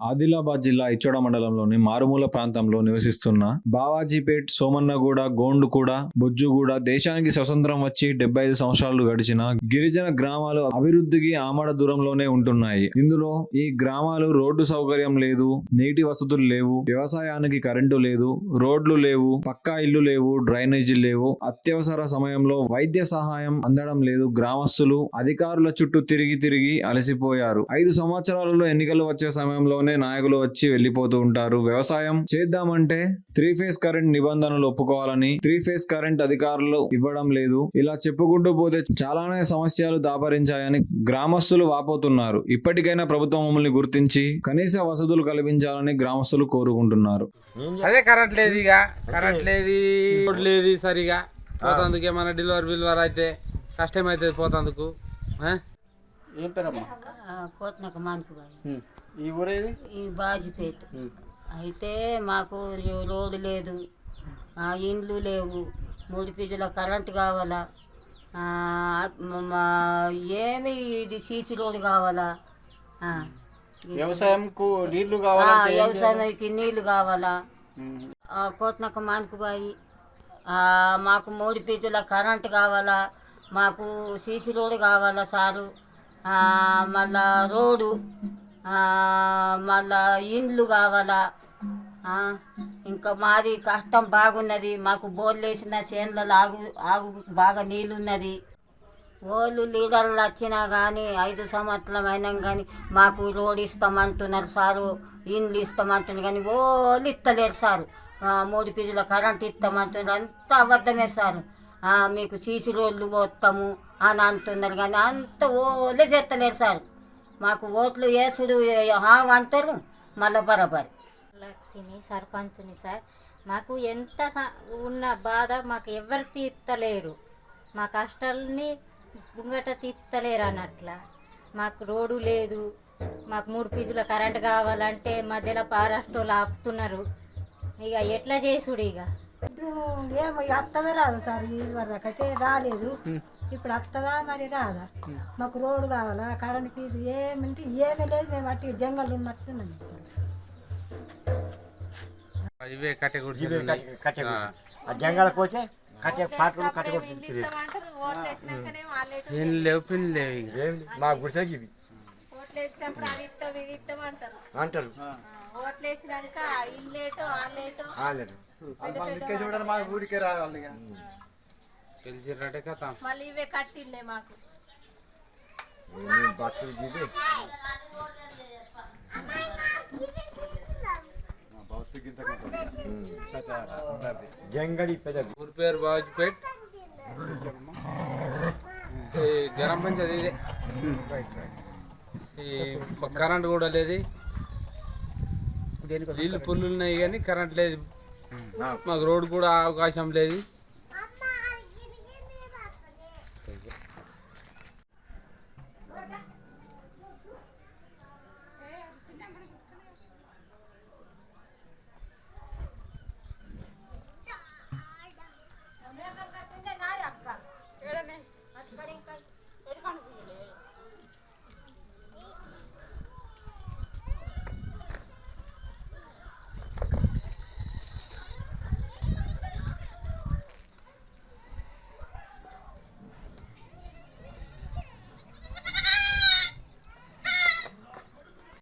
ఆదిలాబాద్ జిల్లా ఇచ్చోడ మండలంలోని మారుమూల ప్రాంతంలో నివసిస్తున్న బావాజీపేట్, సోమన్నగూడ, గోండుగూడ, బొజ్జుగూడ దేశానికి స్వతంత్రం వచ్చి 75 సంవత్సరాలు గడిచిన గిరిజన గ్రామాలు అభివృద్ధికి ఆమడ దూరంలోనే ఉంటున్నాయి. ఇందులో ఈ గ్రామాలు రోడ్డు సౌకర్యం లేదు, నీటి వసతులు లేవు, వ్యవసాయానికి కరెంటు లేదు, రోడ్లు లేవు, పక్కా ఇల్లు లేవు, డ్రైనేజీ లేవు. అత్యవసర సమయంలో వైద్య సహాయం అందడం లేదు. గ్రామస్తులు అధికారుల చుట్టూ తిరిగి తిరిగి అలసిపోయారు. 5 సంవత్సరాలలో ఎన్నికలు వచ్చే సమయంలోనే నాయకులు వచ్చి వెళ్లిపోతూ ఉంటారు. వ్యవసాయం చేద్దామంటే 3 ఫేజ్ కరెంట్ నిబంధనలు ఒప్పుకోవాలని 3 ఫేజ్ కరెంట్ అధికారులు ఇవ్వడం లేదు. ఇలా చెప్పుకుంటూ పోతే చాలానే సమస్యలు దాపరించాయని గ్రామస్తులు వాపోతున్నారు. ఇప్పటికైనా ప్రభుత్వం మమ్మల్ని గుర్తించి కనీస వసతులు కల్పించాలని గ్రామస్తులు కోరుకుంటున్నారు. అదే కరెంట్ లేదు, ఇక కరెంట్ లేదు సరిగా పోతందుకు. ఏమైనా డెలివరీ అయితే కష్టమైతుంది పోతందుకు. ఏం పేరమ్మా? కోతనక మానుకుబాయి. ఈ ఊరేది? ఈ బాజిపేట. అయితే మాకు రోడ్డు లేదు, ఇండ్లు లేవు, 3 ఫీజుల కరెంటు కావాలా, ఏమి ఇది సీసీ రోడ్డు కావాలా, వ్యవసాయంకు నీళ్లు కావాలా, వ్యవసాయానికి నీళ్లు కావాలా. కోతనక మానుకుబాయి మాకు 3 ఫీజుల కరెంటు కావాలా, మాకు సీసీ రోడ్డు కావాలా సారు, మళ్ళా రోడ్డు, మళ్ళా ఇండ్లు కావాలా. ఇంకా మాది కష్టం బాగున్నది. మాకు బోర్లు వేసిన చేనులలో ఆగు బాగా నీళ్ళున్నది. వాళ్ళు లీడర్లు వచ్చినా కానీ 5 సంవత్సరం అయినా కానీ మాకు రోడ్ ఇస్తామంటున్నారు సారు, ఇండ్లు ఇస్తామంటున్నారు కానీ వాళ్ళు ఇస్తలేరు సారు. 3 ఫీజుల కరెంట్ ఇస్తామంటున్నారు, అంత అబద్ధమే సారు. మీకు సీసీ రోడ్లు పోతాము అని అంటున్నారు కానీ అంత ఓలే చేస్తలేరు సార్. మాకు ఓట్లు వేసుడు అంటారు మళ్ళీ బరాబరి. లక్ష్మి సర్పంచ్ని సార్. మాకు ఎంత ఉన్న బాధ మాకు ఎవరు తీర్తలేరు, మా కష్టాలని ముంగట తీర్తలేరు అన్నట్ల. మాకు రోడ్డు లేదు, మాకు 3 ఫీజుల కరెంట్ కావాలంటే మధ్యలో పారాస్టోలు ఆపుతున్నారు. ఇక ఎట్లా చేసుడు? ఇక ఇప్పుడు ఏమో వస్తుందో రాదు సార్. ఈ వరకైతే రాలేదు, ఇప్పుడు వస్తుందా మరి రాదా? మాకు రోడ్డు కావాలా, కరెంట్ ఫీజు ఏమంటే ఏమీ లేదు. మేము అట్టి జంగల్ ఉన్నట్టున్నాం. ఇవే కట్టె జంగలకు పోతే కట్టె పాటలు కట్టె ఏం లేవు, పిన్ లేవు. ఇక మా గుడిసెకి ఇవి ఓట్లు వేసినప్పుడు అది ఇస్తాం ఇది ఇస్తాం అంటారు. ఓట్లు వేసినాక ఇల్లేటో ఆలేరు మా ఊరికే రావాలి. తెలిసిరటే కథ. మళ్ళీ ఇవే కట్టిల్లే మాకు. జంగడి పెద్దది. ఊరి పేరు బావాజీపేట్. గ్రామ పంచాయతీ ఇదే. ఈ కరెంట్ కూడా లేదు, నీళ్ళు పుల్లు ఉన్నాయి కానీ కరెంట్ లేదు. మాకు రోడ్డు కూడా అవకాశం లేదు.